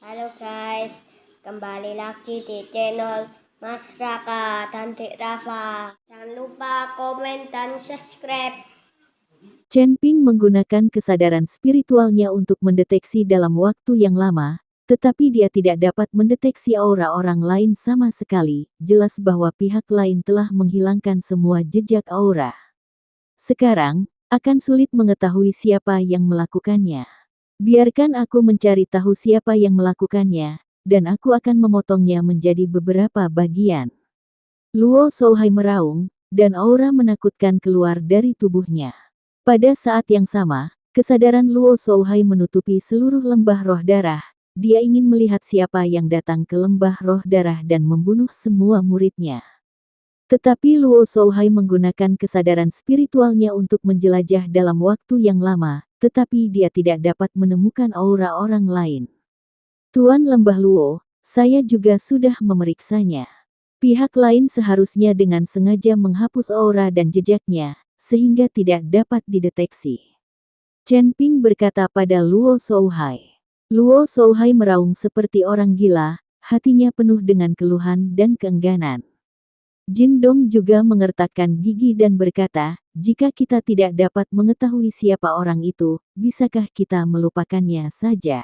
Halo guys, kembali lagi di channel Mas Raka dan Dek Rafa. Jangan lupa komen dan subscribe. Chen Ping menggunakan kesadaran spiritualnya untuk mendeteksi dalam waktu yang lama, tetapi dia tidak dapat mendeteksi aura orang lain sama sekali. Jelas bahwa pihak lain telah menghilangkan semua jejak aura. Sekarang, akan sulit mengetahui siapa yang melakukannya. Biarkan aku mencari tahu siapa yang melakukannya, dan aku akan memotongnya menjadi beberapa bagian. Luo Shouhai meraung, dan aura menakutkan keluar dari tubuhnya. Pada saat yang sama, kesadaran Luo Shouhai menutupi seluruh lembah roh darah. Dia ingin melihat siapa yang datang ke lembah roh darah dan membunuh semua muridnya. Tetapi Luo Shouhai menggunakan kesadaran spiritualnya untuk menjelajah dalam waktu yang lama, tetapi dia tidak dapat menemukan aura orang lain. Tuan Lembah Luo, saya juga sudah memeriksanya. Pihak lain seharusnya dengan sengaja menghapus aura dan jejaknya, sehingga tidak dapat dideteksi. Chen Ping berkata pada Luo Shouhai. Luo Shouhai meraung seperti orang gila, hatinya penuh dengan keluhan dan keengganan. Jin Dong juga mengertakkan gigi dan berkata, jika kita tidak dapat mengetahui siapa orang itu, bisakah kita melupakannya saja?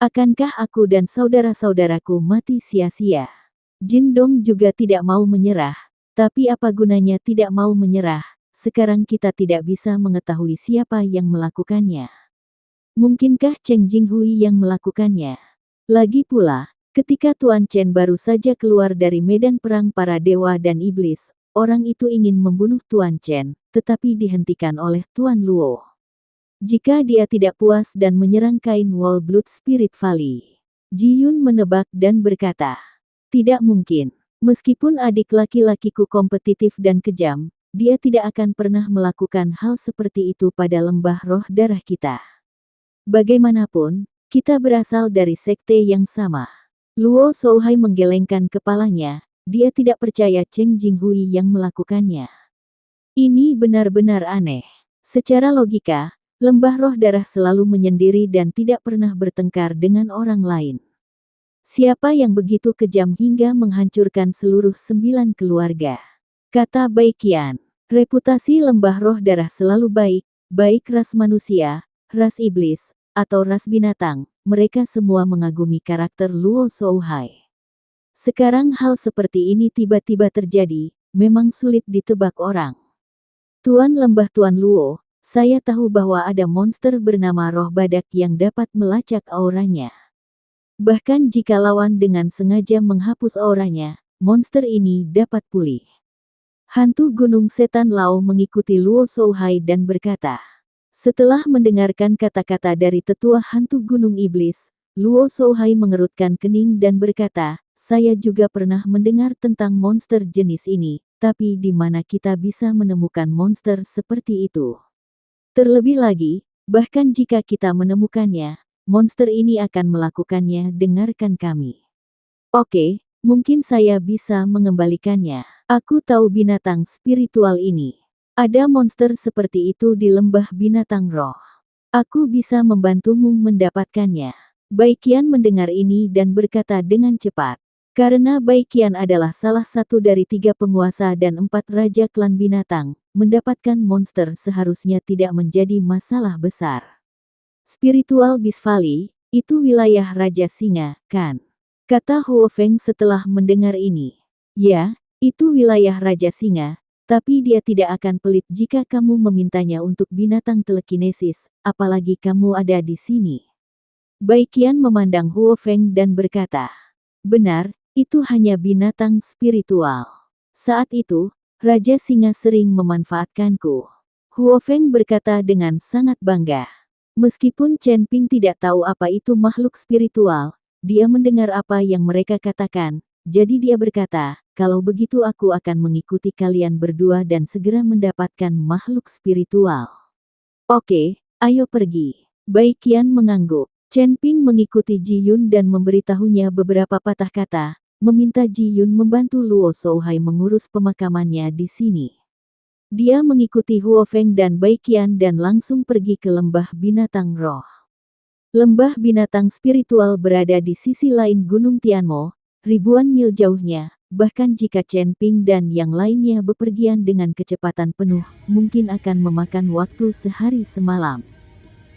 Akankah aku dan saudara-saudaraku mati sia-sia? Jin Dong juga tidak mau menyerah, tapi apa gunanya tidak mau menyerah, sekarang kita tidak bisa mengetahui siapa yang melakukannya. Mungkinkah Cheng Jinghui yang melakukannya? Lagi pula, ketika Tuan Chen baru saja keluar dari medan perang para dewa dan iblis, orang itu ingin membunuh Tuan Chen, tetapi dihentikan oleh Tuan Luo. Jika dia tidak puas dan menyerang kain Wall Blood Spirit Valley, Ji Yun menebak dan berkata, tidak mungkin. Meskipun adik laki-lakiku kompetitif dan kejam, dia tidak akan pernah melakukan hal seperti itu pada lembah roh darah kita. Bagaimanapun, kita berasal dari sekte yang sama. Luo Shouhai menggelengkan kepalanya, dia tidak percaya Cheng Jinghui yang melakukannya. Ini benar-benar aneh. Secara logika, lembah roh darah selalu menyendiri dan tidak pernah bertengkar dengan orang lain. Siapa yang begitu kejam hingga menghancurkan seluruh 9 keluarga? Kata Baiqian, reputasi lembah roh darah selalu baik, baik ras manusia, ras iblis, atau ras binatang, mereka semua mengagumi karakter Luo Shouhai. Sekarang hal seperti ini tiba-tiba terjadi, memang sulit ditebak orang. Tuan Lembah Tuan Luo, saya tahu bahwa ada monster bernama roh badak yang dapat melacak auranya. Bahkan jika lawan dengan sengaja menghapus auranya, monster ini dapat pulih. Hantu Gunung Setan Lao mengikuti Luo Shouhai dan berkata, setelah mendengarkan kata-kata dari tetua hantu Gunung Iblis, Luo Shouhai mengerutkan kening dan berkata, saya juga pernah mendengar tentang monster jenis ini, tapi di mana kita bisa menemukan monster seperti itu? Terlebih lagi, bahkan jika kita menemukannya, monster ini akan melakukannya. Dengarkan kami. Oke, mungkin saya bisa mengembalikannya. Aku tahu binatang spiritual ini. Ada monster seperti itu di lembah binatang roh. Aku bisa membantumu mendapatkannya. Baiqian mendengar ini dan berkata dengan cepat. Karena Baiqian adalah salah satu dari 3 penguasa dan 4 raja klan binatang, mendapatkan monster seharusnya tidak menjadi masalah besar. Spiritual Beast Valley, itu wilayah Raja Singa, kan? Kata Huo Feng setelah mendengar ini. Ya, itu wilayah Raja Singa, tapi dia tidak akan pelit jika kamu memintanya untuk binatang telekinesis, apalagi kamu ada di sini. Baiqian memandang Huo Feng dan berkata, benar, itu hanya binatang spiritual. Saat itu, Raja Singa sering memanfaatkanku. Huo Feng berkata dengan sangat bangga. Meskipun Chen Ping tidak tahu apa itu makhluk spiritual, dia mendengar apa yang mereka katakan, jadi dia berkata, kalau begitu aku akan mengikuti kalian berdua dan segera mendapatkan makhluk spiritual. Oke, ayo pergi. Baiqian mengangguk. Chen Ping mengikuti Ji Yun dan memberitahunya beberapa patah kata, meminta Ji Yun membantu Luo Shouhai mengurus pemakamannya di sini. Dia mengikuti Huo Feng dan Baiqian dan langsung pergi ke lembah binatang roh. Lembah binatang spiritual berada di sisi lain Gunung Tianmo, ribuan mil jauhnya. Bahkan jika Chen Ping dan yang lainnya bepergian dengan kecepatan penuh, mungkin akan memakan waktu sehari semalam.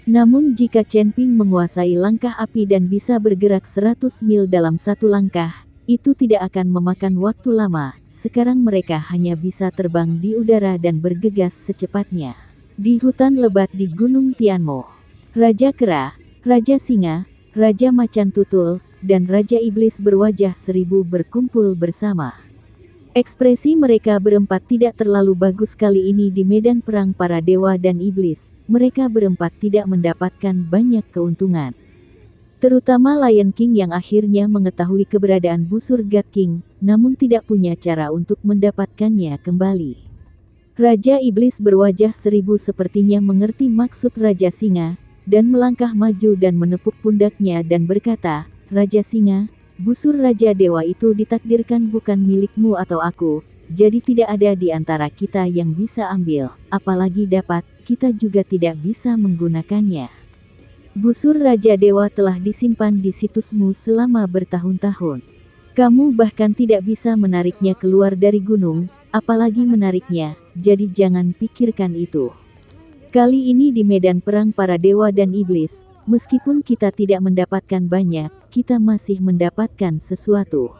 Namun jika Chen Ping menguasai langkah api dan bisa bergerak 100 mil dalam satu langkah, itu tidak akan memakan waktu lama. Sekarang mereka hanya bisa terbang di udara dan bergegas secepatnya. Di hutan lebat di Gunung Tianmo, Raja Kera, Raja Singa, Raja Macan Tutul, dan Raja Iblis berwajah seribu berkumpul bersama. Ekspresi mereka berempat tidak terlalu bagus kali ini di medan perang para dewa dan iblis. Mereka berempat tidak mendapatkan banyak keuntungan. Terutama Lion King yang akhirnya mengetahui keberadaan busur God King, namun tidak punya cara untuk mendapatkannya kembali. Raja Iblis berwajah seribu sepertinya mengerti maksud Raja Singa, dan melangkah maju dan menepuk pundaknya dan berkata, Raja Singa, busur Raja Dewa itu ditakdirkan bukan milikmu atau aku, jadi tidak ada di antara kita yang bisa ambil, apalagi dapat, kita juga tidak bisa menggunakannya. Busur Raja Dewa telah disimpan di situsmu selama bertahun-tahun. Kamu bahkan tidak bisa menariknya keluar dari gunung, apalagi menariknya, jadi jangan pikirkan itu. Kali ini di medan perang para dewa dan iblis, meskipun kita tidak mendapatkan banyak, kita masih mendapatkan sesuatu.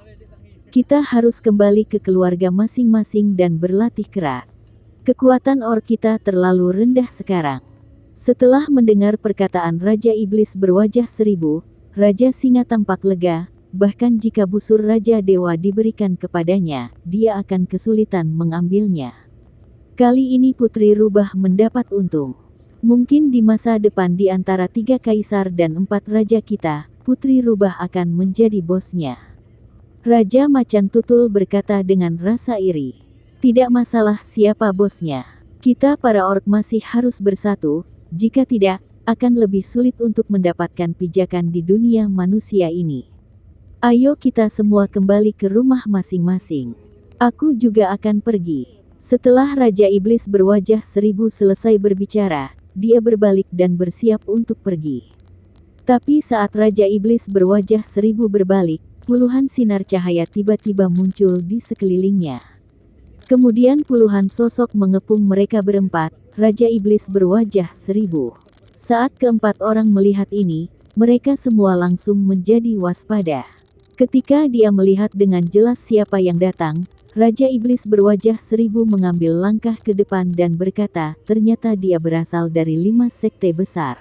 Kita harus kembali ke keluarga masing-masing dan berlatih keras. Kekuatan orc kita terlalu rendah sekarang. Setelah mendengar perkataan Raja Iblis berwajah seribu, Raja Singa tampak lega, bahkan jika busur Raja Dewa diberikan kepadanya, dia akan kesulitan mengambilnya. Kali ini Putri Rubah mendapat untung. Mungkin di masa depan di antara 3 kaisar dan 4 raja kita, Putri Rubah akan menjadi bosnya. Raja Macan Tutul berkata dengan rasa iri. Tidak masalah siapa bosnya. Kita para orc masih harus bersatu, jika tidak, akan lebih sulit untuk mendapatkan pijakan di dunia manusia ini. Ayo kita semua kembali ke rumah masing-masing. Aku juga akan pergi. Setelah Raja Iblis berwajah seribu selesai berbicara, dia berbalik dan bersiap untuk pergi. Tapi saat Raja Iblis berwajah seribu berbalik, puluhan sinar cahaya tiba-tiba muncul di sekelilingnya. Kemudian puluhan sosok mengepung mereka berempat, Raja Iblis berwajah seribu. Saat keempat orang melihat ini, mereka semua langsung menjadi waspada. Ketika dia melihat dengan jelas siapa yang datang, Raja Iblis berwajah seribu mengambil langkah ke depan dan berkata, ternyata dia berasal dari 5 sekte besar.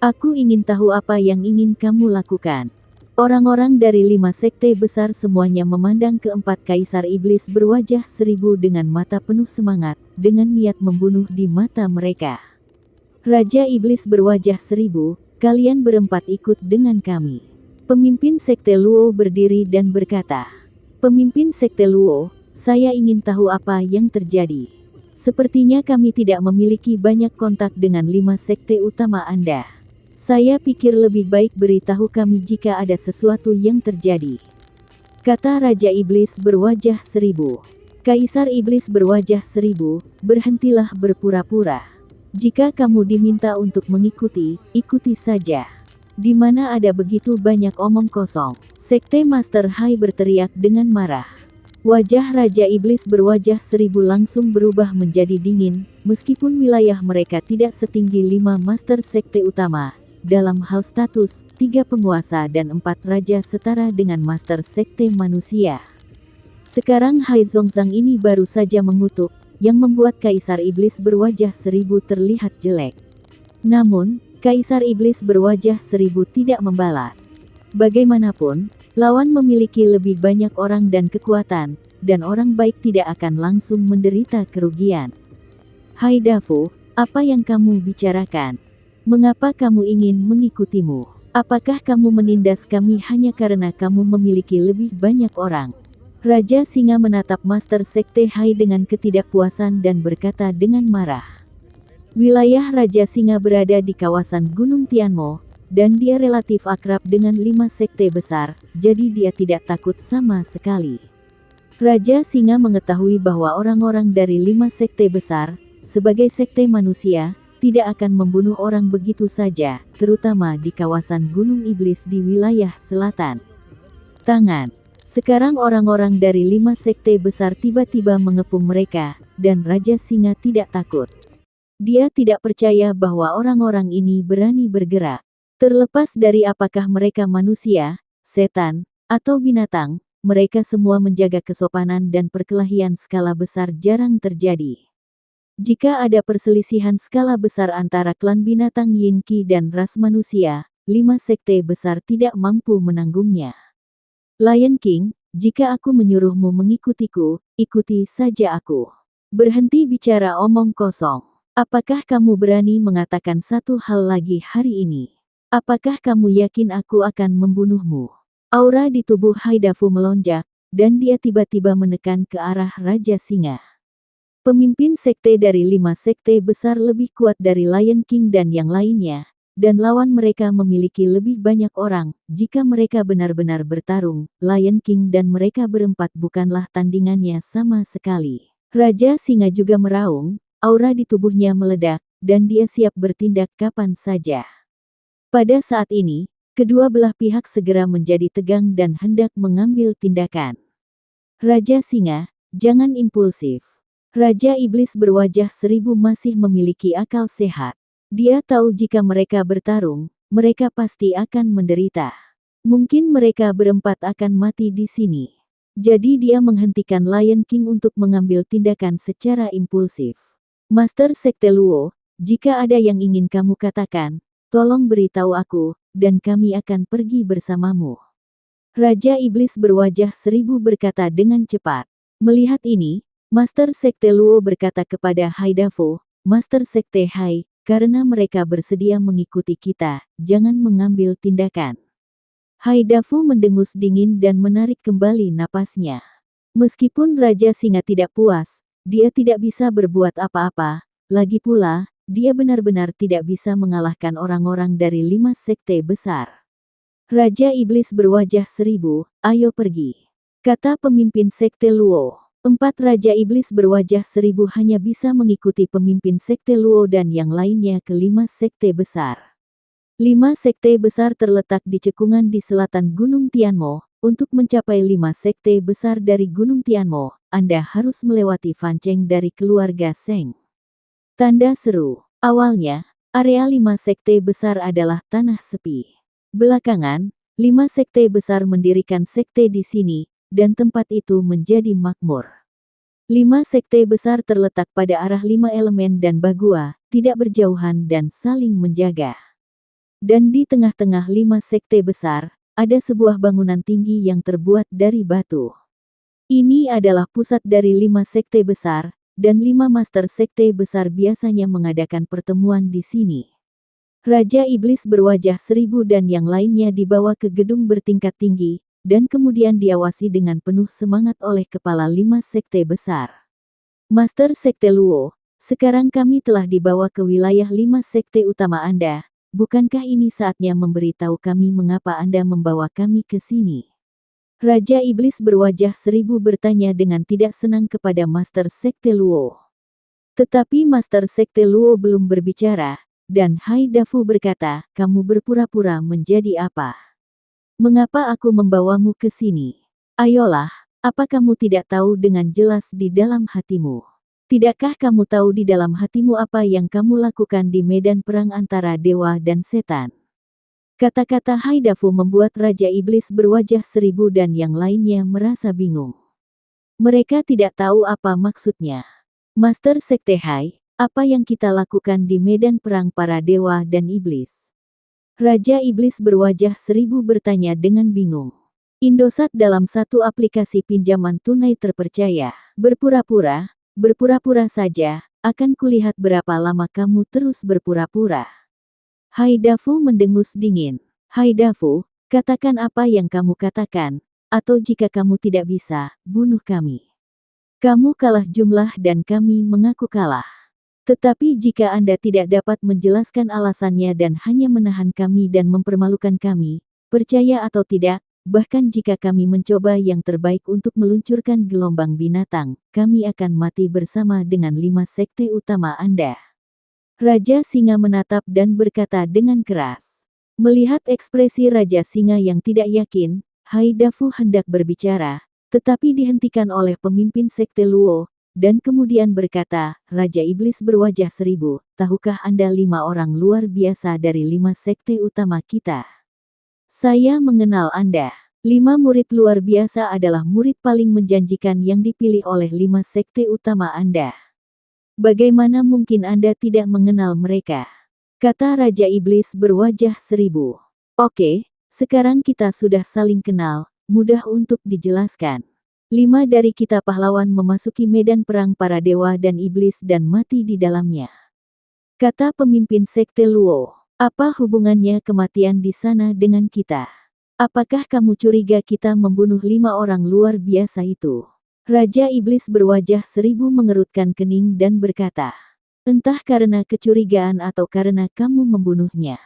Aku ingin tahu apa yang ingin kamu lakukan. Orang-orang dari 5 sekte besar semuanya memandang keempat kaisar iblis berwajah seribu dengan mata penuh semangat, dengan niat membunuh di mata mereka. Raja Iblis berwajah seribu, kalian berempat ikut dengan kami. Pemimpin sekte Luo berdiri dan berkata, Pemimpin sekte Luo, saya ingin tahu apa yang terjadi. Sepertinya kami tidak memiliki banyak kontak dengan 5 sekte utama Anda. Saya pikir lebih baik beritahu kami jika ada sesuatu yang terjadi. Kata Raja Iblis berwajah seribu. Kaisar Iblis berwajah seribu, berhentilah berpura-pura. Jika kamu diminta untuk mengikuti, ikuti saja. Di mana ada begitu banyak omong kosong. Sekte Master Hai berteriak dengan marah. Wajah Raja Iblis berwajah seribu langsung berubah menjadi dingin, meskipun wilayah mereka tidak setinggi 5 Master Sekte utama. Dalam hal status, 3 penguasa dan 4 raja setara dengan Master Sekte manusia. Sekarang Hai Zongzang ini baru saja mengutuk, yang membuat Kaisar Iblis berwajah seribu terlihat jelek. Namun, Kaisar Iblis berwajah seribu tidak membalas. Bagaimanapun, lawan memiliki lebih banyak orang dan kekuatan, dan orang baik tidak akan langsung menderita kerugian. Hai Dafu, apa yang kamu bicarakan? Mengapa kamu ingin mengikutimu? Apakah kamu menindas kami hanya karena kamu memiliki lebih banyak orang? Raja Singa menatap Master Sekte Hai dengan ketidakpuasan dan berkata dengan marah. Wilayah Raja Singa berada di kawasan Gunung Tianmo, dan dia relatif akrab dengan 5 sekte besar, jadi dia tidak takut sama sekali. Raja Singa mengetahui bahwa orang-orang dari 5 sekte besar, sebagai sekte manusia, tidak akan membunuh orang begitu saja, terutama di kawasan Gunung Iblis di wilayah selatan. Tangan. Sekarang orang-orang dari 5 sekte besar tiba-tiba mengepung mereka, dan Raja Singa tidak takut. Dia tidak percaya bahwa orang-orang ini berani bergerak. Terlepas dari apakah mereka manusia, setan, atau binatang, mereka semua menjaga kesopanan dan perkelahian skala besar jarang terjadi. Jika ada perselisihan skala besar antara klan binatang Yinki dan ras manusia, 5 sekte besar tidak mampu menanggungnya. Lion King, jika aku menyuruhmu mengikutiku, ikuti saja aku. Berhenti bicara omong kosong. Apakah kamu berani mengatakan satu hal lagi hari ini? Apakah kamu yakin aku akan membunuhmu? Aura di tubuh Haidafu melonjak, dan dia tiba-tiba menekan ke arah Raja Singa. Pemimpin sekte dari 5 sekte besar lebih kuat dari Lion King dan yang lainnya, dan lawan mereka memiliki lebih banyak orang. Jika mereka benar-benar bertarung, Lion King dan mereka berempat bukanlah tandingannya sama sekali. Raja Singa juga meraung, aura di tubuhnya meledak, dan dia siap bertindak kapan saja. Pada saat ini, kedua belah pihak segera menjadi tegang dan hendak mengambil tindakan. Raja Singa, jangan impulsif. Raja Iblis berwajah seribu masih memiliki akal sehat. Dia tahu jika mereka bertarung, mereka pasti akan menderita. Mungkin mereka berempat akan mati di sini. Jadi dia menghentikan Lion King untuk mengambil tindakan secara impulsif. Master Sekte Luo, jika ada yang ingin kamu katakan, tolong beritahu aku, dan kami akan pergi bersamamu. Raja Iblis berwajah seribu berkata dengan cepat. Melihat ini, Master Sekte Luo berkata kepada Haidafu, Master Sekte Hai, karena mereka bersedia mengikuti kita, jangan mengambil tindakan. Haidafu mendengus dingin dan menarik kembali napasnya. Meskipun Raja Singa tidak puas, dia tidak bisa berbuat apa-apa, lagi pula, dia benar-benar tidak bisa mengalahkan orang-orang dari 5 sekte besar. Raja Iblis berwajah seribu, ayo pergi. Kata pemimpin Sekte Luo. 4 Raja Iblis berwajah seribu hanya bisa mengikuti pemimpin Sekte Luo dan yang lainnya ke 5 sekte besar. 5 sekte besar terletak di cekungan di selatan Gunung Tianmo. Untuk mencapai 5 sekte besar dari Gunung Tianmo, Anda harus melewati Fanceng dari keluarga Seng. Tanda seru. Awalnya, area 5 sekte besar adalah tanah sepi. Belakangan, 5 sekte besar mendirikan sekte di sini, dan tempat itu menjadi makmur. 5 sekte besar terletak pada arah 5 elemen dan Bagua, tidak berjauhan dan saling menjaga. Dan di tengah-tengah 5 sekte besar, ada sebuah bangunan tinggi yang terbuat dari batu. Ini adalah pusat dari 5 sekte besar, dan 5 master sekte besar biasanya mengadakan pertemuan di sini. Raja Iblis berwajah seribu dan yang lainnya dibawa ke gedung bertingkat tinggi, dan kemudian diawasi dengan penuh semangat oleh kepala 5 sekte besar. Master Sekte Luo, sekarang kami telah dibawa ke wilayah 5 sekte utama Anda, bukankah ini saatnya memberitahu kami mengapa Anda membawa kami ke sini? Raja Iblis berwajah seribu bertanya dengan tidak senang kepada Master Sekte Luo. Tetapi Master Sekte Luo belum berbicara, dan Haidafu berkata, kamu berpura-pura menjadi apa? Mengapa aku membawamu ke sini? Ayolah, apa kamu tidak tahu dengan jelas di dalam hatimu? Tidakkah kamu tahu di dalam hatimu apa yang kamu lakukan di medan perang antara dewa dan setan? Kata-kata Haidafu membuat Raja Iblis berwajah seribu dan yang lainnya merasa bingung. Mereka tidak tahu apa maksudnya. Master Sekte Hai, apa yang kita lakukan di medan perang para dewa dan iblis? Raja Iblis berwajah seribu bertanya dengan bingung. Indosat dalam satu aplikasi pinjaman tunai terpercaya. Berpura-pura saja, akan kulihat berapa lama kamu terus berpura-pura. Haidafu mendengus dingin. Haidafu, katakan apa yang kamu katakan, atau jika kamu tidak bisa, bunuh kami. Kamu kalah jumlah dan kami mengaku kalah. Tetapi jika Anda tidak dapat menjelaskan alasannya dan hanya menahan kami dan mempermalukan kami, percaya atau tidak, bahkan jika kami mencoba yang terbaik untuk meluncurkan gelombang binatang, kami akan mati bersama dengan 5 sekte utama Anda. Raja Singa menatap dan berkata dengan keras. Melihat ekspresi Raja Singa yang tidak yakin, Haidafu hendak berbicara, tetapi dihentikan oleh pemimpin Sekte Luo, dan kemudian berkata, Raja Iblis berwajah seribu, tahukah Anda 5 orang luar biasa dari 5 sekte utama kita? Saya mengenal Anda. 5 murid luar biasa adalah murid paling menjanjikan yang dipilih oleh 5 sekte utama Anda. Bagaimana mungkin Anda tidak mengenal mereka? Kata Raja Iblis berwajah seribu. Oke, sekarang kita sudah saling kenal, mudah untuk dijelaskan. 5 dari kita pahlawan memasuki medan perang para dewa dan iblis dan mati di dalamnya. Kata pemimpin Sekte Luo, apa hubungannya kematian di sana dengan kita? Apakah kamu curiga kita membunuh 5 orang luar biasa itu? Raja Iblis berwajah seribu mengerutkan kening dan berkata, entah karena kecurigaan atau karena kamu membunuhnya.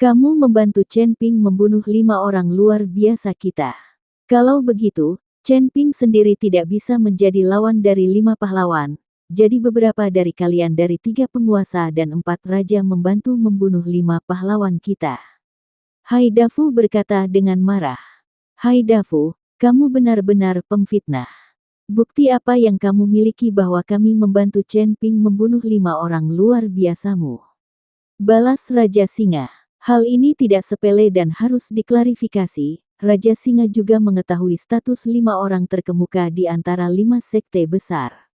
Kamu membantu Chen Ping membunuh 5 orang luar biasa kita. Kalau begitu, Chen Ping sendiri tidak bisa menjadi lawan dari 5 pahlawan. Jadi beberapa dari kalian dari 3 penguasa dan 4 raja membantu membunuh 5 pahlawan kita. Haidafu berkata dengan marah. Haidafu, kamu benar-benar pemfitnah. Bukti apa yang kamu miliki bahwa kami membantu Chen Ping membunuh 5 orang luar biasamu? Balas Raja Singa. Hal ini tidak sepele dan harus diklarifikasi. Raja Singa juga mengetahui status 5 orang terkemuka di antara 5 sekte besar.